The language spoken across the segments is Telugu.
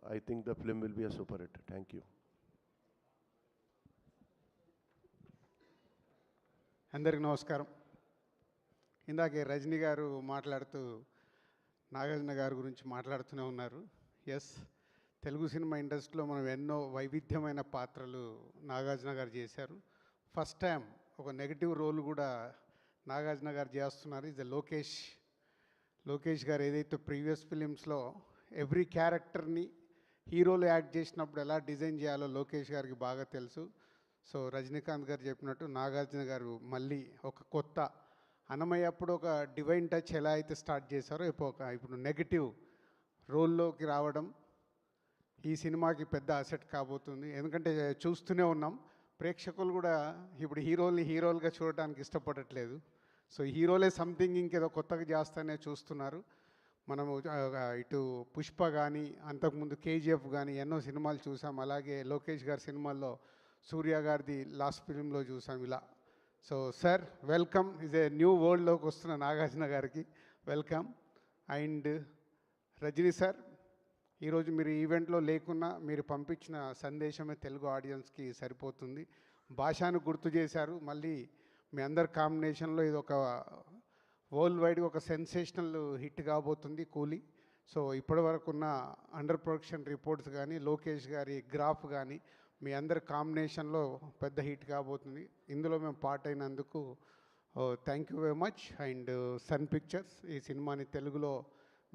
I think the film will be a super hit. Thank you. అందరికి నమస్కారం. ఇందాకే రజనీ గారు మాట్లాడుతూ నాగార్జున గారి గురించి మాట్లాడుతూనే ఉన్నారు. ఎస్, తెలుగు సినిమా ఇండస్ట్రీలో మనం ఎన్నో వైవిధ్యమైన పాత్రలు నాగార్జున గారు చేశారు. ఫస్ట్ టైం ఒక నెగిటివ్ రోల్ కూడా నాగార్జున గారు చేస్తున్నారు. ఇది లోకేష్ గారు ఏదైతే ప్రీవియస్ ఫిలిమ్స్లో ఎవ్రీ క్యారెక్టర్ని హీరోలు యాక్ట్ చేసినప్పుడు ఎలా డిజైన్ చేయాలో లోకేష్ గారికి బాగా తెలుసు. సో రజనీకాంత్ గారు చెప్పినట్టు నాగార్జున గారు మళ్ళీ ఒక కొత్త అన్నమయ్య అప్పుడు ఒక డివైన్ టచ్ ఎలా అయితే స్టార్ట్ చేశారో ఇప్పుడు నెగిటివ్ రోల్లోకి రావడం ఈ సినిమాకి పెద్ద అసెట్ కాబోతుంది. ఎందుకంటే చూస్తూనే ఉన్నాం, ప్రేక్షకులు కూడా ఇప్పుడు హీరోలుగా చూడటానికి ఇష్టపడట్లేదు. సో హీరోలే సంథింగ్ ఇంకేదో కొత్తగా చేస్తానే చూస్తున్నారు. మనము ఇటు పుష్ప కానీ అంతకుముందు కేజీఎఫ్ కానీ ఎన్నో సినిమాలు చూసాం. అలాగే లోకేష్ గారి సినిమాల్లో సూర్య గారిది లాస్ట్ ఫిలింలో చూసాం ఇలా. So sir welcome, is a new వరల్డ్లోకి వస్తున్న నాగార్జున గారికి వెల్కమ్. అండ్ రజనీ సార్, ఈరోజు మీరు ఈవెంట్లో లేకున్నా మీరు పంపించిన సందేశమే తెలుగు ఆడియన్స్కి సరిపోతుంది. భాషను గుర్తు చేశారు. మళ్ళీ మీ అందరి కాంబినేషన్లో ఇది ఒక వరల్డ్ వైడ్గా ఒక సెన్సేషనల్ హిట్ కాబోతుంది కూలీ. సో ఇప్పటి వరకు ఉన్న అండర్ ప్రొడక్షన్ రిపోర్ట్స్ కానీ లోకేష్ గారి గ్రాఫ్ కానీ మీ అందరి కాంబినేషన్లో పెద్ద హిట్ కాబోతుంది. ఇందులో మేము పార్ట్ అయినందుకు thank you very much. And Sun Pictures ఈ సినిమాని తెలుగులో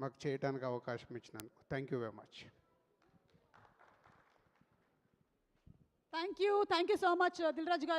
మాకు చేయడానికి అవకాశం ఇచ్చినందుకు thank you very much. Thank you so much Dil Raju గారు.